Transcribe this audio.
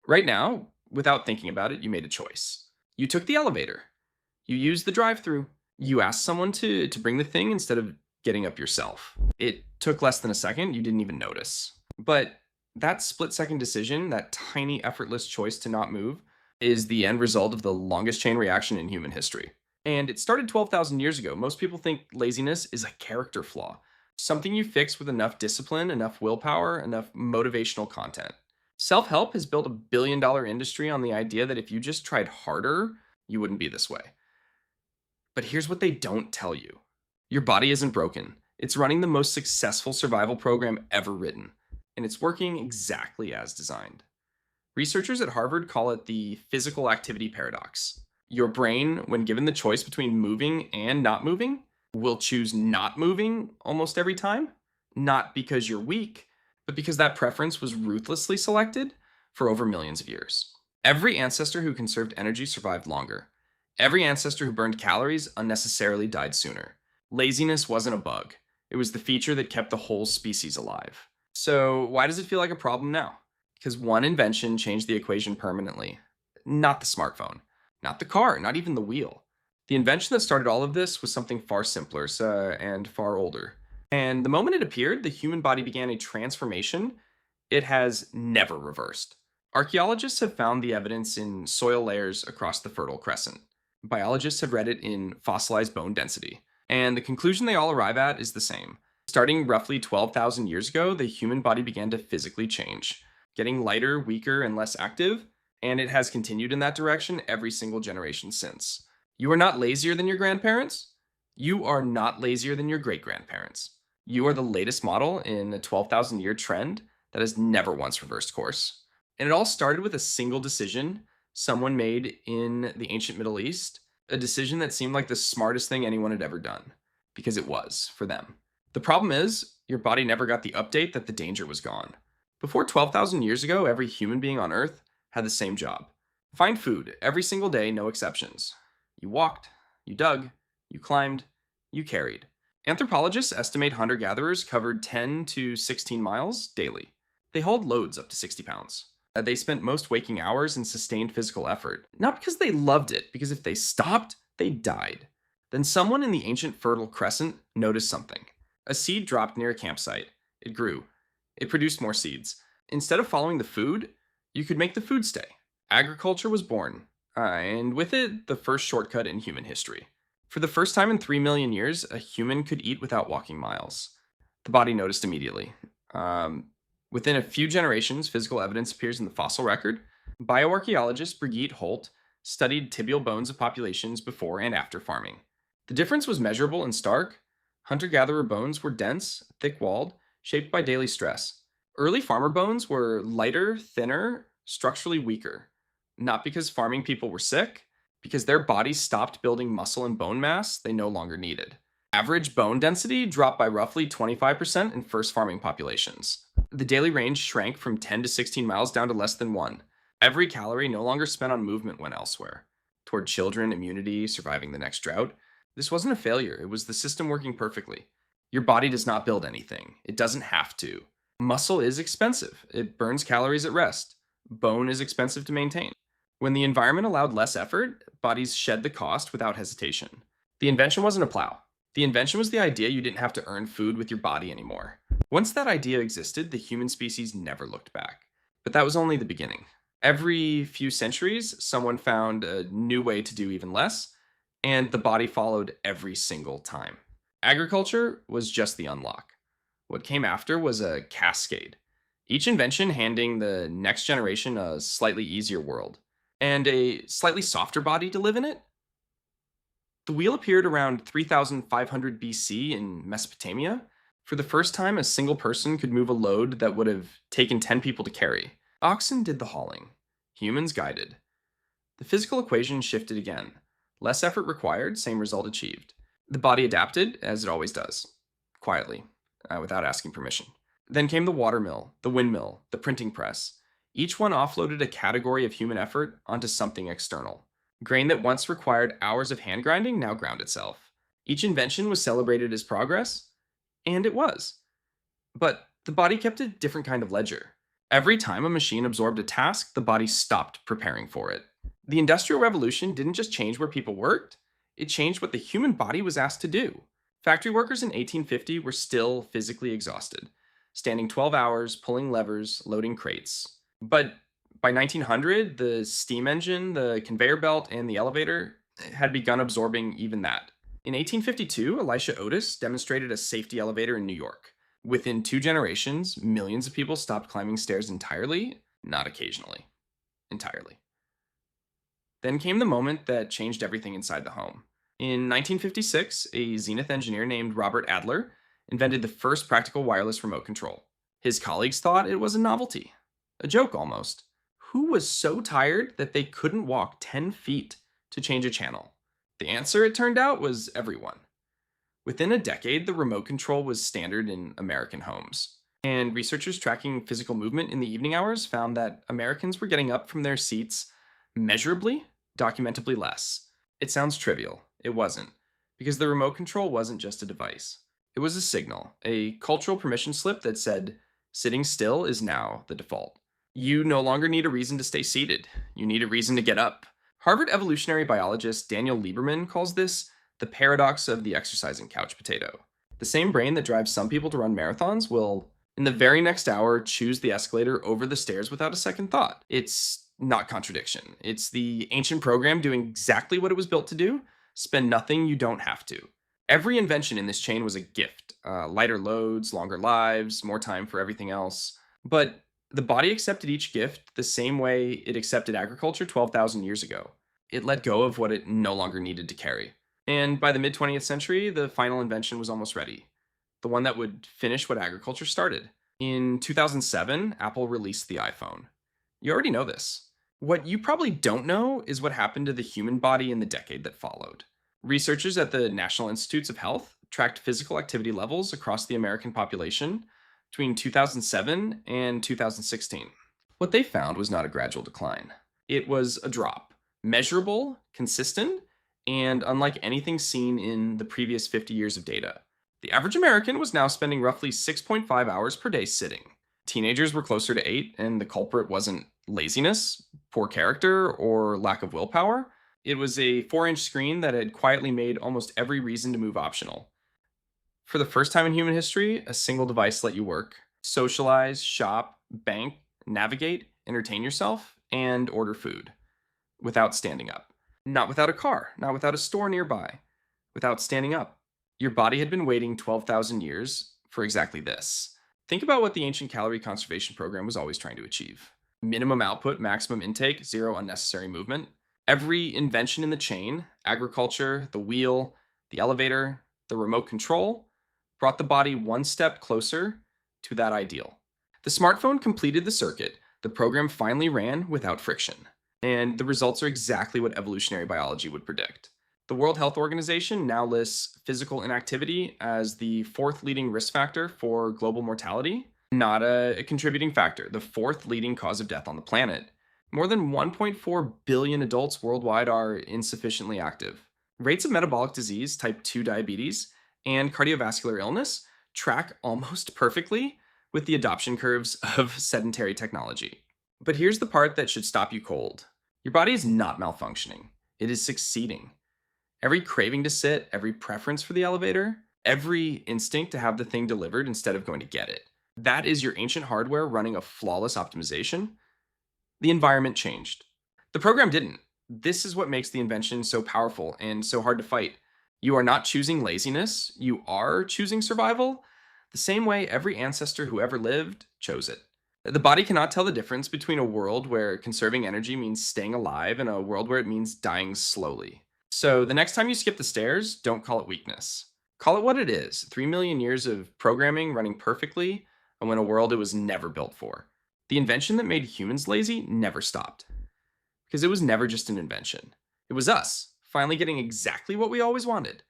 Right now, without thinking about it, you made a choice. You took the elevator. You used the drive-through. You asked someone to bring the thing instead of getting up yourself. It took less than a second, you didn't even notice. But that split-second decision, that tiny effortless choice to not move, is the end result of the longest chain reaction in human history. And it started 12,000 years ago. Most people think laziness is a character flaw, something you fix with enough discipline, enough willpower, enough motivational content. Self help has built $1 billion industry on the idea that if you just tried harder, you wouldn't be this way. But here's what they don't tell you: your body isn't broken. It's running the most successful survival program ever written, and it's working exactly as designed. Researchers at Harvard call it the physical activity paradox. Your brain, when given the choice between moving and not moving, will choose not moving almost every time. Not because you're weak, but because that preference was ruthlessly selected for over millions of years. Every ancestor who conserved energy survived longer. Every ancestor who burned calories unnecessarily died sooner. Laziness wasn't a bug, it was the feature that kept the whole species alive. So, why does it feel like a problem now? Because one invention changed the equation permanently. Not the smartphone, not the car, not even the wheel. The invention that started all of this was something far simpler and far older. And the moment it appeared, the human body began a transformation it has never reversed. Archaeologists have found the evidence in soil layers across the Fertile Crescent. Biologists have read it in fossilized bone density. And the conclusion they all arrive at is the same. Starting roughly 12,000 years ago, the human body began to physically change, getting lighter, weaker, and less active, and it has continued in that direction every single generation since. You are not lazier than your grandparents. You are not lazier than your great grandparents. You are the latest model in a 12,000-year trend that has never once reversed course. And it all started with a single decision someone made in the ancient Middle East, a decision that seemed like the smartest thing anyone had ever done, because it was, for them. The problem is, your body never got the update that the danger was gone. Before 12,000 years ago, every human being on Earth had the same job: find food every single day, no exceptions. You walked, you dug, you climbed, you carried. Anthropologists estimate hunter gatherers covered 10 to 16 miles daily. They hauled loads up to 60 pounds. They spent most waking hours in sustained physical effort, not because they loved it, because if they stopped, they died. Then someone in the ancient Fertile Crescent noticed something. A seed dropped near a campsite. It grew. It produced more seeds. Instead of following the food, you could make the food stay. Agriculture was born, and with it, the first shortcut in human history. For the first time in 3 million years, a human could eat without walking miles. The body noticed immediately. Within a few generations, physical evidence appears in the fossil record. Bioarchaeologist Brigitte Holt studied tibial bones of populations before and after farming. The difference was measurable and stark. Hunter-gatherer bones were dense, thick-walled, shaped by daily stress. Early farmer bones were lighter, thinner, structurally weaker. Not because farming people were sick, because their bodies stopped building muscle and bone mass they no longer needed. Average bone density dropped by roughly 25% in first farming populations. The daily range shrank from 10 to 16 miles down to less than 1. Every calorie no longer spent on movement went elsewhere, toward children, immunity, surviving the next drought. This wasn't a failure, it was the system working perfectly. Your body does not build anything. It doesn't have to. Muscle is expensive. It burns calories at rest. Bone is expensive to maintain. When the environment allowed less effort, bodies shed the cost without hesitation. The invention wasn't a plow. The invention was the idea you didn't have to earn food with your body anymore. Once that idea existed, the human species never looked back. But that was only the beginning. Every few centuries, someone found a new way to do even less, and the body followed every single time. Agriculture was just the unlock. What came after was a cascade, each invention handing the next generation a slightly easier world, and a slightly softer body to live in it. The wheel appeared around 3500 BC in Mesopotamia. For the first time, a single person could move a load that would have taken 10 people to carry. Oxen did the hauling. Humans guided. The physical equation shifted again. Less effort required, same result achieved. The body adapted, as it always does, quietly, without asking permission. Then came the watermill, the windmill, the printing press. Each one offloaded a category of human effort onto something external. Grain that once required hours of hand grinding now ground itself. Each invention was celebrated as progress, and it was. But the body kept a different kind of ledger. Every time a machine absorbed a task, the body stopped preparing for it. The Industrial Revolution didn't just change where people worked, it changed what the human body was asked to do. Factory workers in 1850 were still physically exhausted, standing 12 hours, pulling levers, loading crates. But by 1900, the steam engine, the conveyor belt, and the elevator had begun absorbing even that. In 1852, Elisha Otis demonstrated a safety elevator in New York. Within 2 generations, millions of people stopped climbing stairs entirely, not occasionally. Entirely. Then came the moment that changed everything inside the home. In 1956, a Zenith engineer named Robert Adler invented the first practical wireless remote control. His colleagues thought it was a novelty, a joke almost. Who was so tired that they couldn't walk 10 feet to change a channel? The answer, it turned out, was everyone. Within a decade, the remote control was standard in American homes. And researchers tracking physical movement in the evening hours found that Americans were getting up from their seats measurably, documentably less. It sounds trivial. It wasn't. Because the remote control wasn't just a device. It was a signal, a cultural permission slip that said, sitting still is now the default. You no longer need a reason to stay seated. You need a reason to get up. Harvard evolutionary biologist Daniel Lieberman calls this the paradox of the exercising couch potato. The same brain that drives some people to run marathons will, in the very next hour, choose the escalator over the stairs without a second thought. It's not contradiction. It's the ancient program doing exactly what it was built to do. Spend nothing you don't have to. Every invention in this chain was a gift. Lighter loads, longer lives, more time for everything else. But the body accepted each gift the same way it accepted agriculture 12,000 years ago. It let go of what it no longer needed to carry. And by the mid-20th century, the final invention was almost ready. The one that would finish what agriculture started. In 2007, Apple released the iPhone. You already know this. What you probably don't know is what happened to the human body in the decade that followed. Researchers at the National Institutes of Health tracked physical activity levels across the American population between 2007 and 2016. What they found was not a gradual decline. It was a drop. Measurable, consistent, and unlike anything seen in the previous 50 years of data. The average American was now spending roughly 6.5 hours per day sitting. Teenagers were closer to 8, and the culprit wasn't laziness, poor character, or lack of willpower. It was a 4-inch screen that had quietly made almost every reason to move optional. For the first time in human history, a single device let you work, socialize, shop, bank, navigate, entertain yourself, and order food without standing up. Not without a car, not without a store nearby, without standing up. Your body had been waiting 12,000 years for exactly this. Think about what the ancient calorie conservation program was always trying to achieve. Minimum output, maximum intake, zero unnecessary movement. Every invention in the chain, agriculture, the wheel, the elevator, the remote control, brought the body one step closer to that ideal. The smartphone completed the circuit. The program finally ran without friction. And the results are exactly what evolutionary biology would predict. The World Health Organization now lists physical inactivity as the 4th leading risk factor for global mortality, not a contributing factor, the 4th leading cause of death on the planet. More than 1.4 billion adults worldwide are insufficiently active. Rates of metabolic disease, type 2 diabetes, and cardiovascular illness track almost perfectly with the adoption curves of sedentary technology. But here's the part that should stop you cold. Your body is not malfunctioning. It is succeeding. Every craving to sit, every preference for the elevator, every instinct to have the thing delivered instead of going to get it. That is your ancient hardware running a flawless optimization. The environment changed. The program didn't. This is what makes the invention so powerful and so hard to fight. You are not choosing laziness. You are choosing survival. The same way every ancestor who ever lived chose it. The body cannot tell the difference between a world where conserving energy means staying alive and a world where it means dying slowly. So the next time you skip the stairs, don't call it weakness. Call it what it is, 3 million years of programming running perfectly and in a world it was never built for. The invention that made humans lazy never stopped. Because it was never just an invention. It was us, finally getting exactly what we always wanted.